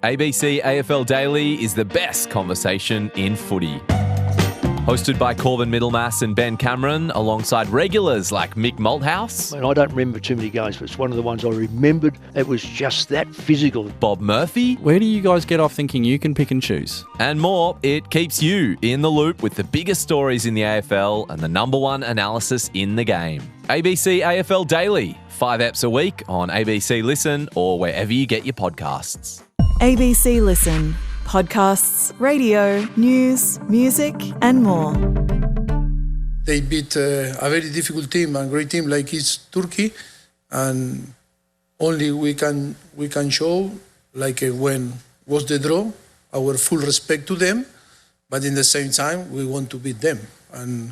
ABC AFL Daily is the best conversation in footy. Hosted by Corbin Middlemass and Ben Cameron, alongside regulars like Mick Malthouse. I don't remember too many games, but it's one of the ones I remembered. It was just that physical. Bob Murphy. Where do you guys get off thinking you can pick and choose? And more. It keeps you in the loop with the biggest stories in the AFL and the number one analysis in the game. ABC AFL Daily. 5 eps a week on ABC Listen or wherever you get your podcasts. ABC Listen. Podcasts, radio, news, music and more. They beat a very difficult team, a great team like it's Turkey, and only we can show, like when was the draw, our full respect to them, but in the same time we want to beat them and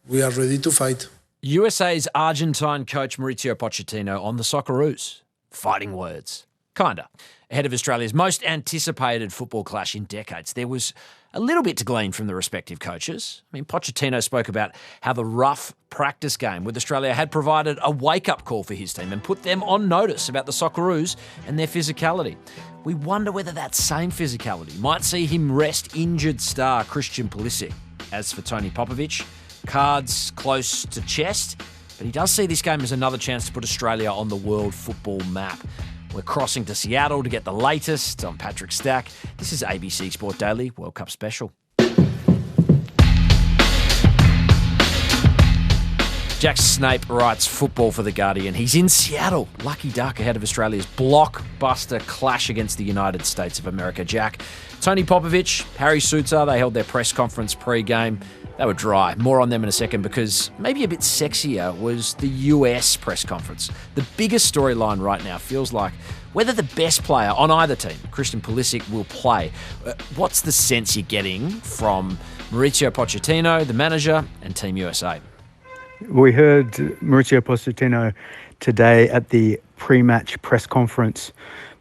we are ready to fight. USA's Argentine coach Mauricio Pochettino on the Socceroos. Fighting words. Kinda. Ahead of Australia's most anticipated football clash in decades, there was a little bit to glean from the respective coaches. I mean, Pochettino spoke about how the rough practice game with Australia had provided a wake-up call for his team and put them on notice about the Socceroos and their physicality. We wonder whether that same physicality might see him rest injured star Christian Pulisic. As for Tony Popovic, cards close to chest, but he does see this game as another chance to put Australia on the world football map. We're crossing to Seattle to get the latest. I'm Patrick Stack. This is ABC Sport Daily World Cup Special. Jack Snape writes football for The Guardian. He's in Seattle. Lucky duck ahead of Australia's blockbuster clash against the United States of America. Jack, Tony Popovic, Harry Suter, they held their press conference pre-game. They were dry. More on them in a second because maybe a bit sexier was the US press conference. The biggest storyline right now feels like whether the best player on either team, Christian Pulisic, will play. What's the sense you're getting from Mauricio Pochettino, the manager, and Team USA? We heard Mauricio Pochettino today at the pre-match press conference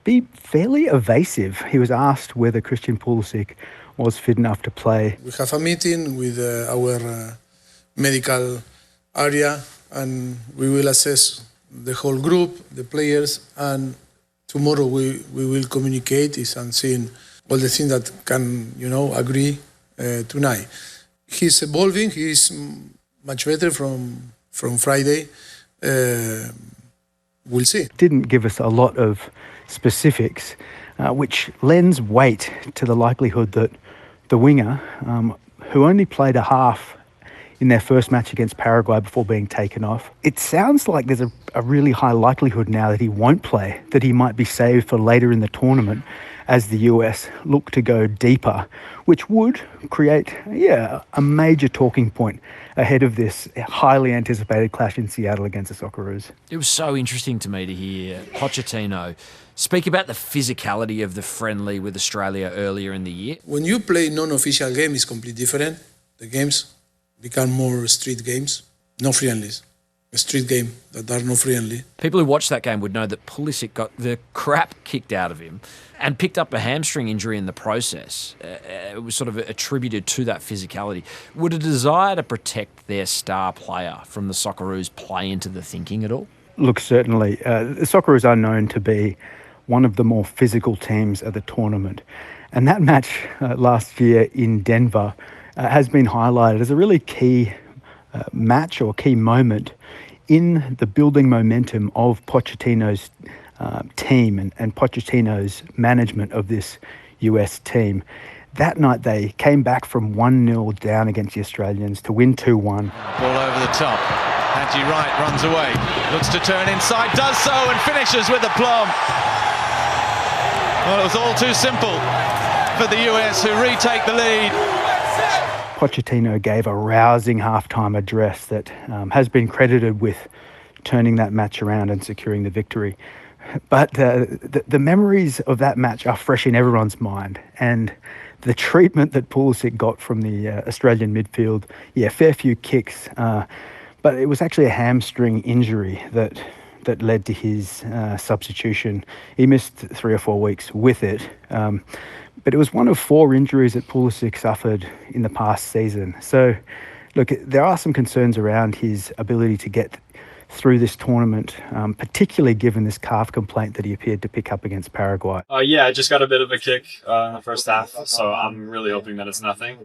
be fairly evasive. He was asked whether Christian Pulisic was fit enough to play. We have a meeting with our medical area and we will assess the whole group, the players, and tomorrow we will communicate and see all the things that can, agree tonight. He's evolving, he's much better from Friday. We'll see. Didn't give us a lot of specifics, which lends weight to the likelihood that the winger, who only played a half in their first match against Paraguay before being taken off, it sounds like there's a really high likelihood now that he won't play, that he might be saved for later in the tournament as the US look to go deeper, which would create, a major talking point ahead of this highly anticipated clash in Seattle against the Socceroos. It was so interesting to me to hear Pochettino speak about the physicality of the friendly with Australia earlier in the year. When you play non-official game, it's completely different. The games become more street games, no friendlies. A street game that are not friendly. People who watched that game would know that Pulisic got the crap kicked out of him and picked up a hamstring injury in the process. It was sort of attributed to that physicality. Would a desire to protect their star player from the Socceroos play into the thinking at all? Look, certainly. The Socceroos are known to be one of the more physical teams at the tournament. And that match last year in Denver has been highlighted as a really key match or key moment in the building momentum of Pochettino's team and Pochettino's management of this US team. That night they came back from 1-0 down against the Australians to win 2-1. Ball over the top. Angie Wright runs away, looks to turn inside, does so and finishes with aplomb. Well, it was all too simple for the US who retake the lead. Pochettino gave a rousing halftime address that has been credited with turning that match around and securing the victory. But the memories of that match are fresh in everyone's mind. And the treatment that Pulisic got from the Australian midfield, fair few kicks. But it was actually a hamstring injury that led to his substitution. He missed 3 or 4 weeks with it. But it was one of 4 injuries that Pulisic suffered in the past season. So, look, there are some concerns around his ability to get through this tournament, particularly given this calf complaint that he appeared to pick up against Paraguay? Yeah, I just got a bit of a kick in the first half, so I'm really hoping that it's nothing.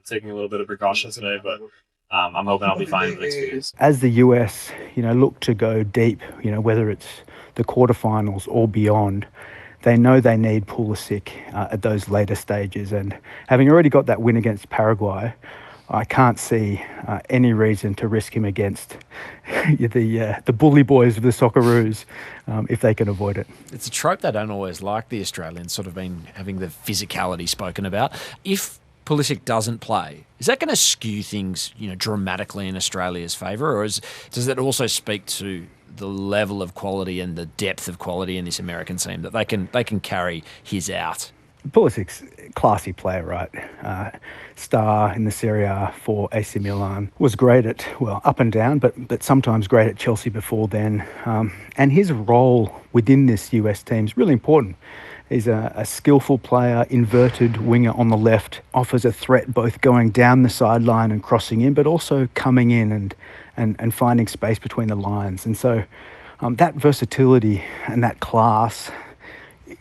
Taking a little bit of precaution today, but I'm hoping I'll be fine in the next few days. As the US, look to go deep, whether it's the quarterfinals or beyond, they know they need Pulisic at those later stages. And having already got that win against Paraguay, I can't see any reason to risk him against the bully boys of the Socceroos if they can avoid it. It's a trope they don't always like, the Australians, sort of been having the physicality spoken about. If Pulisic doesn't play, is that going to skew things, dramatically in Australia's favour, or does that also speak to the level of quality and the depth of quality in this American team that they can carry his out? Pulisic's a classy player, right? Star in the Serie A for AC Milan. Was great at, up and down, but sometimes great at Chelsea before then. And his role within this US team is really important. He's a skillful player, inverted winger on the left, offers a threat both going down the sideline and crossing in, but also coming in and finding space between the lines. And so that versatility and that class,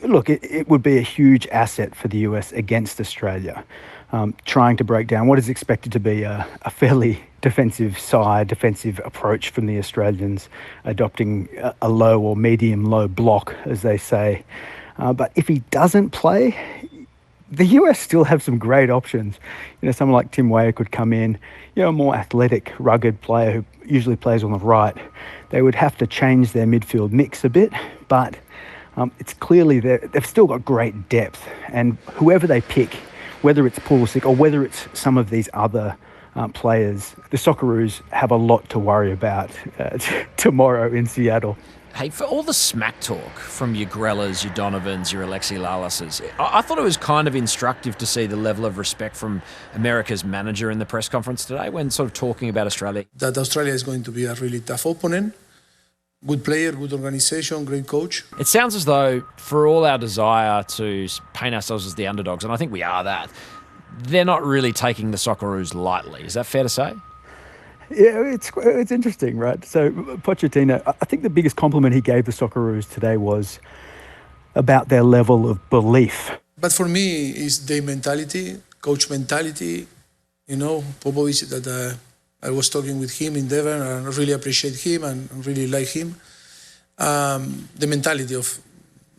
look, it would be a huge asset for the US against Australia, trying to break down what is expected to be a fairly defensive approach from the Australians, adopting a low or medium-low block, as they say. But if he doesn't play, the US still have some great options. Someone like Tim Weah could come in, a more athletic, rugged player who usually plays on the right. They would have to change their midfield mix a bit, but it's clearly they've still got great depth. And whoever they pick, whether it's Pulisic or whether it's some of these other players, the Socceroos have a lot to worry about tomorrow in Seattle. Hey, for all the smack talk from your Grellas, your Donovans, your Alexi Lalases, I thought it was kind of instructive to see the level of respect from America's manager in the press conference today when sort of talking about Australia. That Australia is going to be a really tough opponent. Good player, good organisation, great coach. It sounds as though, for all our desire to paint ourselves as the underdogs, and I think we are that, they're not really taking the Socceroos lightly. Is that fair to say? Yeah, it's interesting, right? So Pochettino, I think the biggest compliment he gave the Socceroos today was about their level of belief. But for me, it's their mentality, coach mentality. Popovic, that I was talking with him in Devon, and I really appreciate him and really like him. The mentality of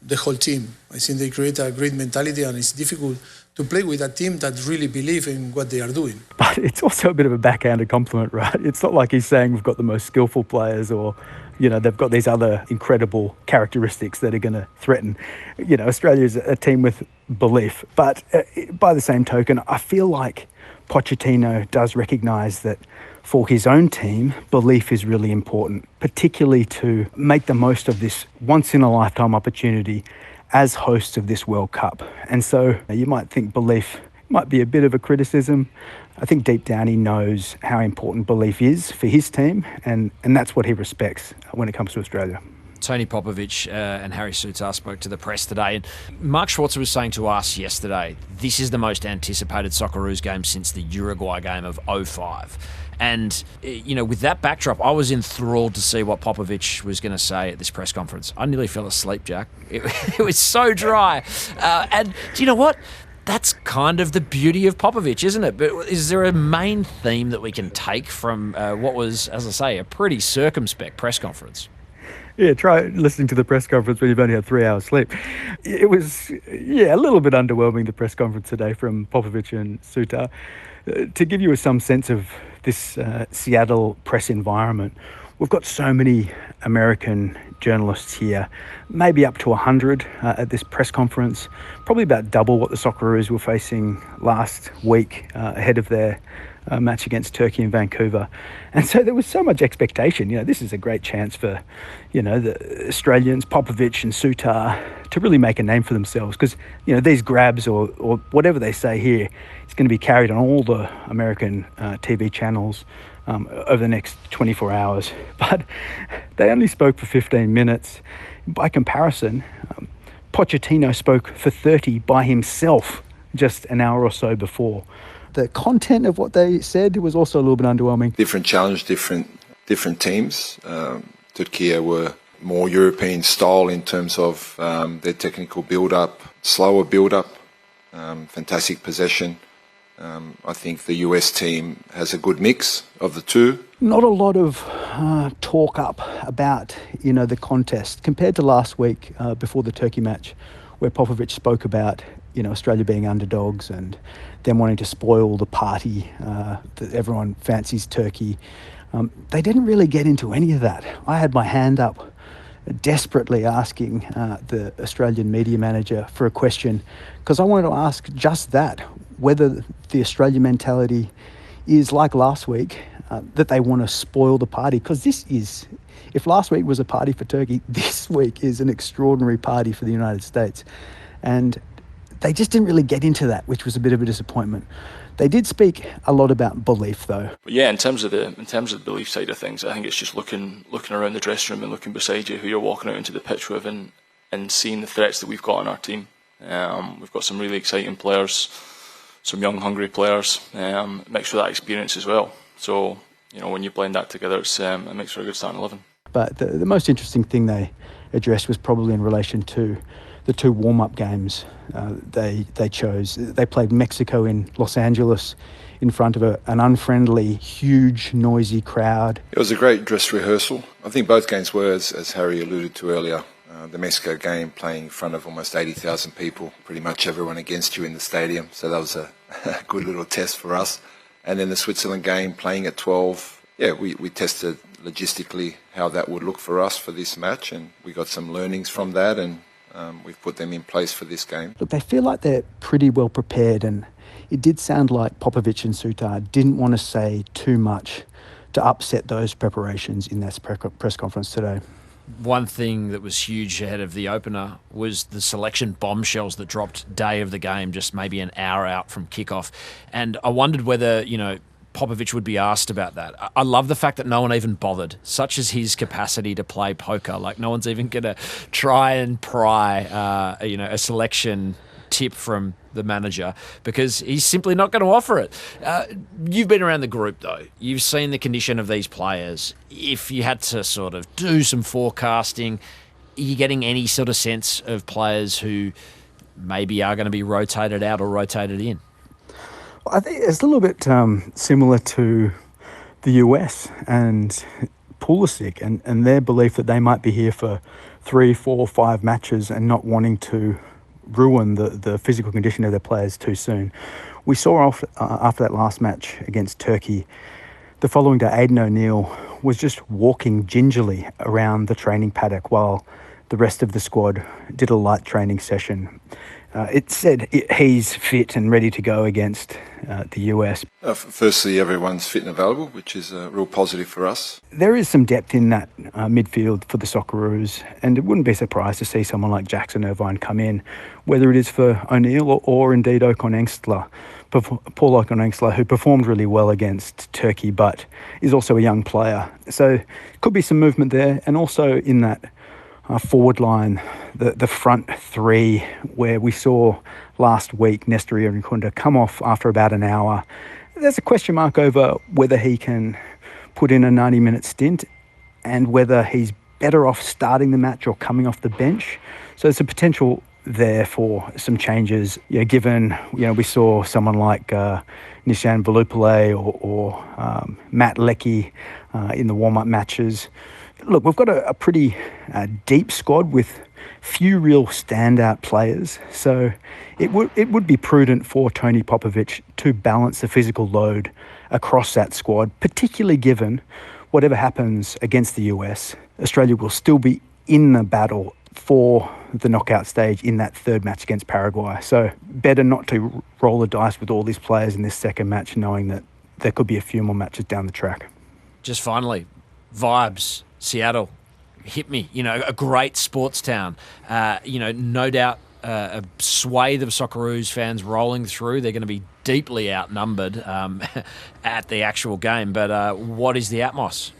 the whole team. I think they create a great mentality, and it's difficult to play with a team that really believe in what they are doing. But it's also a bit of a backhanded compliment, right? It's not like he's saying we've got the most skillful players or, they've got these other incredible characteristics that are going to threaten. Australia's a team with belief. But by the same token, I feel like Pochettino does recognise that for his own team, belief is really important, particularly to make the most of this once-in-a-lifetime opportunity as hosts of this World Cup. And so you might think belief might be a bit of a criticism. I think deep down he knows how important belief is for his team, and that's what he respects when it comes to Australia. Tony Popovic and Harry Sutar spoke to the press today, and Mark Schwarzer was saying to us yesterday, this is the most anticipated Socceroos game since the Uruguay game of 2005. And, with that backdrop, I was enthralled to see what Popovic was going to say at this press conference. I nearly fell asleep, Jack. It was so dry. And do you know what? That's kind of the beauty of Popovic, isn't it? But is there a main theme that we can take from what was, as I say, a pretty circumspect press conference? Yeah, try listening to the press conference when you've only had 3 hours sleep. It was, a little bit underwhelming, the press conference today from Popovic and Sutar. To give you some sense of this Seattle press environment, we've got so many American journalists here, maybe up to 100 at this press conference, probably about double what the Socceroos were facing last week ahead of their match against Turkey in Vancouver. And so there was so much expectation. This is a great chance for, the Australians, Popovic and Sutar, to really make a name for themselves, because, these grabs or whatever they say here, it's going to be carried on all the American TV channels over the next 24 hours. But they only spoke for 15 minutes. By comparison, Pochettino spoke for 30 by himself just an hour or so before. The content of what they said was also a little bit underwhelming. Different challenge, different different teams. Turkey were more European style in terms of their technical build-up, slower build-up, fantastic possession. I think the US team has a good mix of the two. Not a lot of talk up about, the contest compared to last week before the Turkey match, where Popovic spoke about, Australia being underdogs and them wanting to spoil the party, that everyone fancies Turkey. They didn't really get into any of that. I had my hand up desperately asking the Australian media manager for a question, because I wanted to ask just that, whether the Australian mentality is like last week, that they want to spoil the party. Because if last week was a party for Turkey, this week is an extraordinary party for the United States. And they just didn't really get into that, which was a bit of a disappointment. They did speak a lot about belief, though. But yeah, in terms of the belief side of things, I think it's just looking around the dressing room and looking beside you, who you're walking out into the pitch with, and seeing the threats that we've got on our team. We've got some really exciting players, some young, hungry players, mixed with that experience as well. So, when you blend that together, it makes for a good starting 11. But the most interesting thing they addressed was probably in relation to the two warm-up games they chose. They played Mexico in Los Angeles in front of an unfriendly, huge, noisy crowd. It was a great dress rehearsal. I think both games were, as Harry alluded to earlier. The Mexico game playing in front of almost 80,000 people, pretty much everyone against you in the stadium. So that was a good little test for us. And then the Switzerland game playing at 12. Yeah, we tested logistically how that would look for us for this match, and we got some learnings from that, and we've put them in place for this game. Look, they feel like they're pretty well prepared, and it did sound like Popovic and Sutar didn't want to say too much to upset those preparations in that press conference today. One thing that was huge ahead of the opener was the selection bombshells that dropped day of the game, just maybe an hour out from kickoff. And I wondered whether, Popovic would be asked about that. I love the fact that no one even bothered, such as his capacity to play poker. Like, no one's even going to try and pry, a selection tip from the manager, because he's simply not going to offer it. You've been around the group, though. You've seen the condition of these players. If you had to sort of do some forecasting, are you getting any sort of sense of players who maybe are going to be rotated out or rotated in? I think it's a little bit similar to the US and Pulisic and their belief that they might be here for 3, 4, 5 matches and not wanting to ruin the physical condition of their players too soon. We saw after that last match against Turkey, the following day, Aidan O'Neill was just walking gingerly around the training paddock while the rest of the squad did a light training session. It said he's fit and ready to go against the US. Firstly, everyone's fit and available, which is a real positive for us. There is some depth in that midfield for the Socceroos, and it wouldn't be surprised to see someone like Jackson Irvine come in, whether it is for O'Neill or indeed Ocon Engstler. Paul Ocon Engstler, who performed really well against Turkey, but is also a young player. So could be some movement there, and also in that forward line, the front three, where we saw last week Nestor Irankunda come off after about an hour. There's a question mark over whether he can put in a 90-minute stint and whether he's better off starting the match or coming off the bench. So there's a potential there for some changes, given we saw someone like Nishan Volupale or Matt Leckie in the warm-up matches. Look, we've got a pretty deep squad with few real standout players, so it would be prudent for Tony Popovic to balance the physical load across that squad, particularly given whatever happens against the US, Australia will still be in the battle for the knockout stage in that third match against Paraguay. So better not to roll the dice with all these players in this second match, knowing that there could be a few more matches down the track. Just finally, vibes. Seattle, hit me. A great sports town. No doubt a swathe of Socceroos fans rolling through. They're going to be deeply outnumbered at the actual game. But what is the atmos?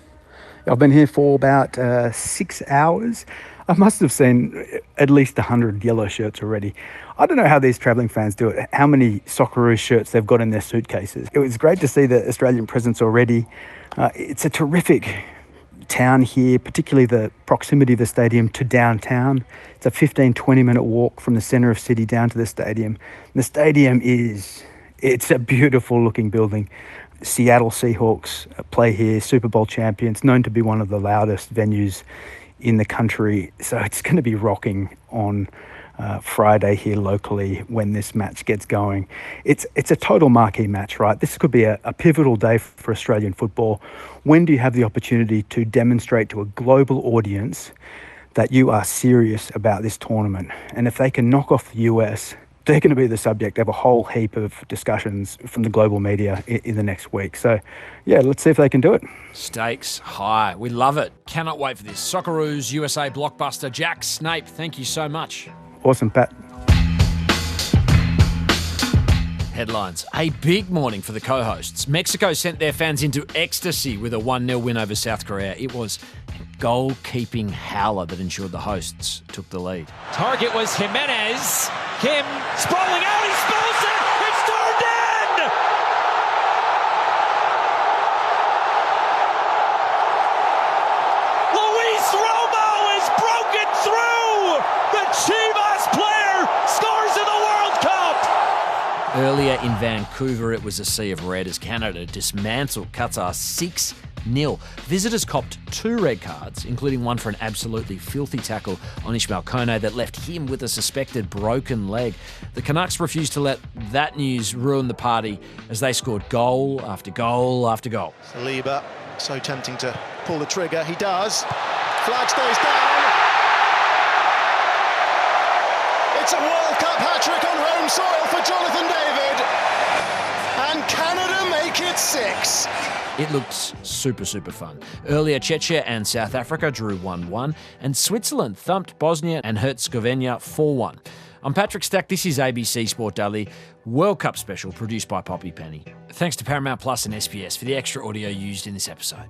I've been here for about 6 hours. I must have seen at least 100 yellow shirts already. I don't know how these travelling fans do it, how many Socceroos shirts they've got in their suitcases. It was great to see the Australian presence already. It's a terrific town here, particularly the proximity of the stadium to downtown. It's a 15-20 minute walk from the centre of city down to the stadium. And the stadium it's a beautiful looking building. Seattle Seahawks play here, Super Bowl champions, known to be one of the loudest venues in the country. So it's going to be rocking on Friday here locally when this match gets going. It's a total marquee match, right? This could be a pivotal day for Australian football. When do you have the opportunity to demonstrate to a global audience that you are serious about this tournament? And if they can knock off the US, they're going to be the subject of a whole heap of discussions from the global media in the next week. So, yeah, let's see if they can do it. Stakes high. We love it. Cannot wait for this. Socceroos USA blockbuster. Jack Snape, thank you so much. Awesome, Pat. Headlines. A big morning for the co-hosts. Mexico sent their fans into ecstasy with a 1-0 win over South Korea. It was a goal-keeping howler that ensured the hosts took the lead. Target was Jimenez. Kim sprawling out. He spills it. It's turned in. Luis Romo is broken through. The Chivas player scores in the World Cup. Earlier in Vancouver, it was a sea of red as Canada dismantled Qatar 6-0. Visitors copped 2 red cards, including one for an absolutely filthy tackle on Ismail Kone that left him with a suspected broken leg. The Canucks refused to let that news ruin the party as they scored goal after goal after goal. Saliba, so tempting to pull the trigger. He does. Flag stays down. It's a World Cup hat-trick on home soil for Jonathan David. And Canada make it 6. It looked super, super fun. Earlier, Czechia and South Africa drew 1-1, and Switzerland thumped Bosnia and Herzegovina 4-1. I'm Patrick Stack. This is ABC Sport Daily, World Cup special produced by Poppy Penny. Thanks to Paramount Plus and SBS for the extra audio used in this episode.